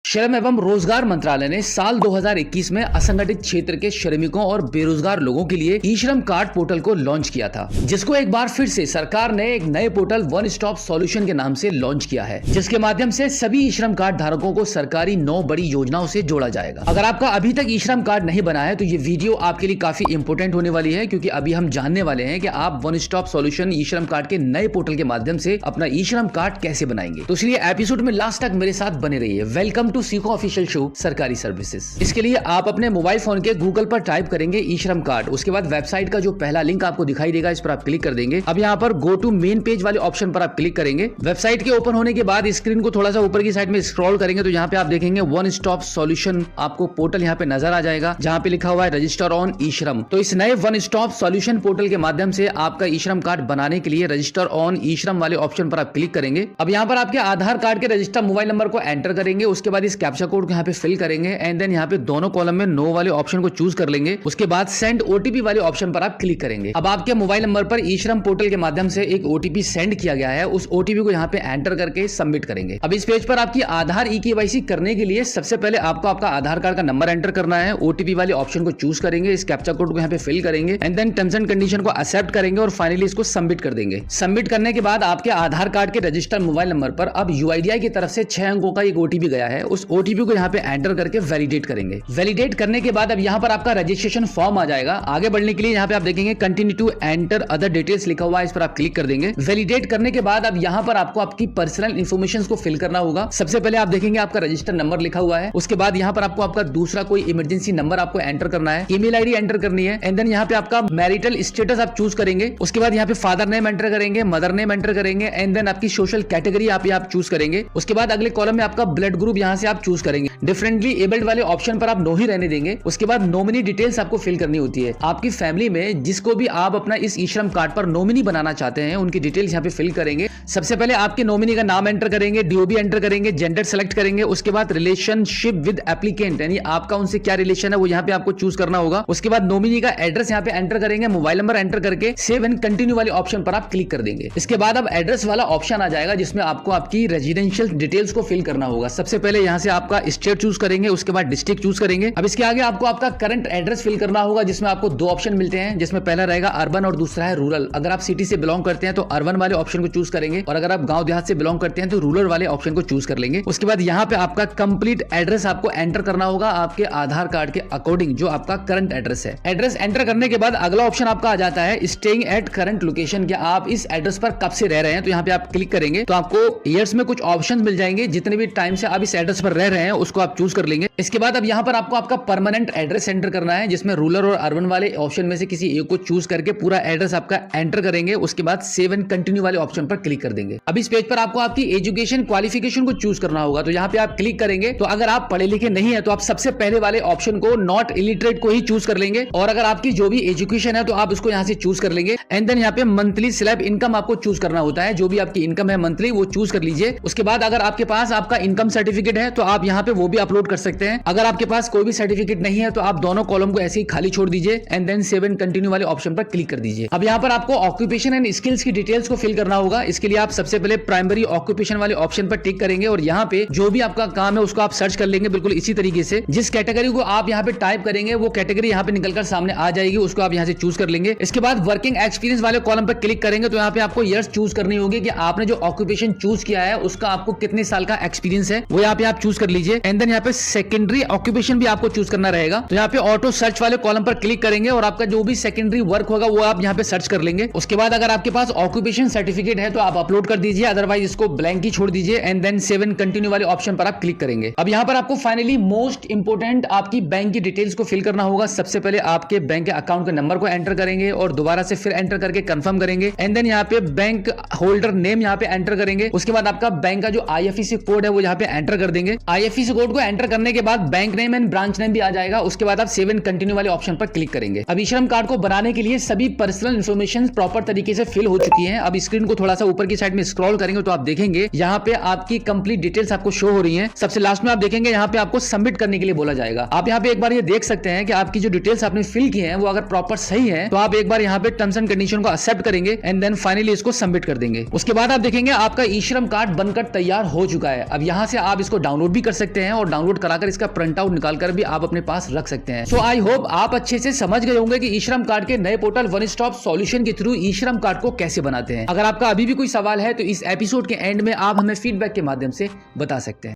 श्रम एवं रोजगार मंत्रालय ने साल 2021 में असंगठित क्षेत्र के श्रमिकों और बेरोजगार लोगों के लिए ई श्रम कार्ड पोर्टल को लॉन्च किया था, जिसको एक बार फिर से सरकार ने एक नए पोर्टल वन स्टॉप सॉल्यूशन के नाम से लॉन्च किया है, जिसके माध्यम से सभी ई श्रम कार्ड धारकों को सरकारी 9 बड़ी योजनाओं से जोड़ा जाएगा। अगर आपका अभी तक ई श्रम कार्ड नहीं बना है तो ये वीडियो आपके लिए काफी इंपोर्टेंट होने वाली है, क्योंकि अभी हम जानने वाले हैं कि आप वन स्टॉप सॉल्यूशन ई श्रम कार्ड के नए पोर्टल के माध्यम से अपना ई श्रम कार्ड कैसे बनाएंगे। तो इसलिए एपिसोड में लास्ट तक मेरे साथ बने रहिए। वेलकम टू सीखो ऑफिशियल शो सरकारी सर्विसेज। इसके लिए आप अपने मोबाइल फोन के गूगल पर टाइप करेंगे ई श्रम कार्ड, उसके बाद वेबसाइट का जो पहला लिंक आपको दिखाई देगा इस पर आप क्लिक कर देंगे। अब यहाँ पर गो टू मेन पेज वाले ऑप्शन पर आप क्लिक करेंगे। वेबसाइट के ओपन होने के बाद स्क्रीन को थोड़ा सा ऊपर की साइड में स्क्रॉल करेंगे तो यहाँ पे आप देखेंगे वन स्टॉप सॉल्यूशन आपको पोर्टल यहाँ पे नजर आ जाएगा, जहाँ पे लिखा हुआ है रजिस्टर ऑन ई श्रम। तो इस नए वन स्टॉप सॉल्यूशन पोर्टल के माध्यम से आपका ई श्रम कार्ड बनाने के लिए रजिस्टर ऑन ई श्रम वाले ऑप्शन पर आप क्लिक करेंगे। अब यहाँ पर आपके आधार कार्ड के रजिस्टर मोबाइल नंबर को एंटर करेंगे, उसके बाद इस कैप्चा कोड को यहाँ पे फिल करेंगे एंड देन यहाँ पे दोनों कॉलम में नो वाले ऑप्शन को चूज कर लेंगे। उसके बाद सेंड ओटीपी वाले ऑप्शन पर आप क्लिक करेंगे। अब आपके मोबाइल नंबर पर ई श्रम पोर्टल के माध्यम से एक ओटीपी सेंड किया गया है, उस ओटीपी को यहाँ पे एंटर करके सबमिट करेंगे। अब इस पेज पर आपकी आधार ई-केवाईसी करने के लिए सबसे पहले आपको आपका आधार कार्ड का नंबर एंटर करना है, ओटीपी वाले ऑप्शन को चूज करेंगे, इस कैप्चा कोड को यहाँ पे फिल करेंगे and then terms and condition को एक्सेप्ट करेंगे और फाइनली इसको सबमिट कर देंगे। सबमिट करने के बाद आपके आधार कार्ड के रजिस्टर्ड मोबाइल नंबर पर अब यूआईडीआई की तरफ से 6 अंकों का एक ओटीपी गया है, उस ओटीपी को यहाँ पे एंटर करके वैलिडेट करेंगे। वैलिडेट करने के बाद अब यहाँ पर आपका रजिस्ट्रेशन फॉर्म आ जाएगा। आगे बढ़ने के लिए यहाँ पे आप देखेंगे continue to enter other details लिखा हुआ है, इस पर आप क्लिक कर देंगे। वैलिडेट करने के बाद अब यहाँ पर आपको आपकी पर्सनल इन्फॉर्मेशन को फिल करना होगा। सबसे पहले आप देखेंगे आपका रजिस्टर नंबर लिखा हुआ है, उसके बाद यहाँ पर आपको आपका दूसरा कोई इमरजेंसी नंबर आपको एंटर करना है, ईमेल आईडी एंटर करनी है एंड देन यहाँ पे आपका मैरिटल स्टेटस आप चूज करेंगे। उसके बाद यहाँ पे फादर नेम एंटर करेंगे, मदर नेम एंटर करेंगे एंड देन आपकी सोशल कैटेगरी आप चूज करेंगे। उसके बाद अगले कॉलम में आपका ब्लड ग्रुप यहाँ से आप चूज करेंगे। डिफरेंटली एबल्ड वाले ऑप्शन पर आप नो ही रहने देंगे। उसके बाद नॉमिनी डिटेल्स आपको फिल करनी होती है। आपकी फैमिली में जिसको भी आप अपना इस ई श्रम कार्ड पर नॉमिनी बनाना चाहते हैं उनकी डिटेल्स यहाँ पे फिल करेंगे। सबसे पहले आपके नॉमिनी का नाम एंटर करेंगे, डीओबी एंटर करेंगे, जेंडर सेलेक्ट करेंगे। उसके बाद रिलेशनशिप विद एप्लीकेंट, यानी आपका उनसे क्या रिलेशन है वो यहाँ पे आपको चूज करना होगा। उसके बाद नॉमिनी का एड्रेस यहाँ पे एंटर करेंगे, मोबाइल नंबर एंटर करके सेव एंड कंटिन्यू वाले ऑप्शन पर आप क्लिक कर देंगे। इसके बाद अब एड्रेस वाला ऑप्शन आ जाएगा, जिसमें आपको आपकी रेजिडेंशियल डिटेल्स को फिल करना होगा। सबसे पहले यहाँ से आपका स्टेट चूज करेंगे, उसके बाद डिस्ट्रिक्ट चूज करेंगे। अब इसके आगे आपको आपका करंट एड्रेस फिल करना होगा, जिसमें आपको 2 ऑप्शन मिलते हैं, जिसमें पहला रहेगा अर्बन और दूसरा है रूरल। अगर आप सिटी से बिलोंग करते हैं तो अर्बन वाले ऑप्शन को चूज करेंगे और अगर आप गांव देहात से बिलोंग करते हैं तो रूरल वाले ऑप्शन को चूज कर लेंगे। उसके बाद यहाँ पे आपका कंप्लीट एड्रेस आपको एंटर करना होगा आपके आधार कार्ड के अकॉर्डिंग, जो आपका करंट एड्रेस है। एड्रेस एंटर करने के बाद अगला ऑप्शन आपका आ जाता है स्टेइंग एट करंट लोकेशन, क्या आप इस एड्रेस पर कब से रह रहे हैं। तो यहाँ पे आप क्लिक करेंगे तो आपको ईयर्स में कुछ ऑप्शन मिल जाएंगे, जितने भी टाइम से आप इस एड्रेस पर रह रहे हैं उसको आप चूज कर लेंगे। इसके बाद अब यहाँ पर आपको आपका परमानेंट एड्रेस एंटर करना है, जिसमें रूरल और अर्बन वाले ऑप्शन में से किसी एक को चूज करके पूरा एड्रेस आपका एंटर करेंगे। उसके बाद सेव एंड कंटिन्यू वाले ऑप्शन पर क्लिक कर देंगे। अब इस पेज पर आपको आपकी एजुकेशन क्वालिफिकेशन को चूज करना होगा, तो यहाँ पे आप क्लिक करेंगे। तो अगर आप पढ़े लिखे नहीं है तो आप सबसे पहले वाले ऑप्शन को नॉट इलिटरेट को ही चूज कर लेंगे, और अगर आपकी जो भी एजुकेशन है तो आप उसको यहाँ से चूज कर लेंगे। एंड देन यहाँ पे मंथली स्लैब इनकम आपको चूज करना होता है, जो भी आपकी इनकम है मंथली वो चूज कर लीजिए। उसके बाद अगर आपके पास आपका इनकम सर्टिफिकेट है तो आप यहाँ पे वो भी अपलोड कर सकते हैं। अगर आपके पास कोई भी सर्टिफिकेट नहीं है तो आप दोनों कॉलम को ऐसे ही खाली छोड़ दीजिए and then save and continue वाले ऑप्शन पर क्लिक कर दीजिए। अब यहाँ पर आपको ऑक्यूपेशन एंड स्किल्स की डिटेल्स को फिल करना होगा। इसके लिए आप सबसे पहले प्राइमरी ऑक्यूपेशन वाले ऑप्शन पर टिक करेंगे और यहाँ पे जो भी आपका काम है उसको आप सर्च कर लेंगे, बिल्कुल इसी तरीके से। जिस कैटेगरी को आप यहाँ पे टाइप करेंगे वो कैटेगरी यहाँ पे निकलकर सामने आ जाएगी, उसको आप यहाँ से चूज कर लेंगे। इसके बाद वर्किंग एक्सपीरियंस वाले कॉलम पर क्लिक करेंगे तो यहाँ पे आपको ईयर्स चूज करनी होगी कि आपने जो ऑक्यूपेशन चूज किया है उसका आपको कितने साल का एक्सपीरियंस है, वो यहाँ पे आप चूज कर लीजिए। एंड देन यहाँ पे सेकेंडरी ऑक्यूपेशन भी आपको चूज करना रहेगा, तो यहाँ पे ऑटो सर्च वाले कॉलम पर क्लिक करेंगे और आपका जो भी सेकेंडरी वर्क होगा वो आप यहाँ पे सर्च कर लेंगे। उसके बाद अगर आपके पास ऑक्यूपेशन सर्टिफिकेट है तो आप अपलोड कर दीजिए, अदरवाइज इसको ब्लैंक ही छोड़ दीजिए and then save and continue वाले ऑप्शन पर आप क्लिक करेंगे। अब यहाँ पर आपको फाइनली मोस्ट इंपोर्टेंट आपकी बैंक की डिटेल्स को फिल करना होगा। सबसे पहले आपके बैंक के अकाउंट के नंबर को एंटर करेंगे और दोबारा से फिर एंटर करके कंफर्म करेंगे एंड देन यहाँ पे बैंक होल्डर नेम यहाँ पे एंटर करेंगे। उसके बाद आपका बैंक का जो आईएफएससी कोड है वो यहाँ पे एंटर कर देंगे। आईएफएससी कोड को एंटर करने के बाद bank name and branch name भी आ जाएगा। उसके बाद आप सेव एंड कंटिन्यू वाले ऑप्शन पर क्लिक करेंगे। अब ई श्रम कार्ड को बनाने के लिए सभी पर्सनल इन्फॉर्मेशन प्रॉपर तरीके से फिल हो चुकी है। अब स्क्रीन को थोड़ा सा ऊपर की साइड में स्क्रॉल करेंगे तो आप देखेंगे यहाँ पे आपकी कंप्लीट डिटेल्स आपको शो हो रही है। सबसे लास्ट में आप देखेंगे यहाँ पे आपको सबमिट करने के लिए बोला जाएगा। आप यहाँ पे एक बार ये देख सकते हैं कि आपकी जो डिटेल्स आपने फिल की है वो अगर प्रॉपर सही है तो आप एक बार यहाँ पे टर्म्स एंड कंडीशन को एक्सेप्ट करेंगे एंड देन फाइनली इसको सबमिट कर देंगे। उसके बाद आप देखेंगे आपका ई श्रम कार्ड बनकर तैयार हो चुका है। अब यहाँ से आप इसको डाउनलोड डाउनलोड भी कर सकते हैं और डाउनलोड कराकर इसका प्रिंट आउट निकालकर भी आप अपने पास रख सकते हैं। सो आई होप आप अच्छे से समझ गए होंगे कि ई श्रम कार्ड के नए पोर्टल वन स्टॉप सॉल्यूशन के थ्रू ई श्रम कार्ड को कैसे बनाते हैं। अगर आपका अभी भी कोई सवाल है तो इस एपिसोड के एंड में आप हमें फीडबैक के माध्यम से बता सकते हैं।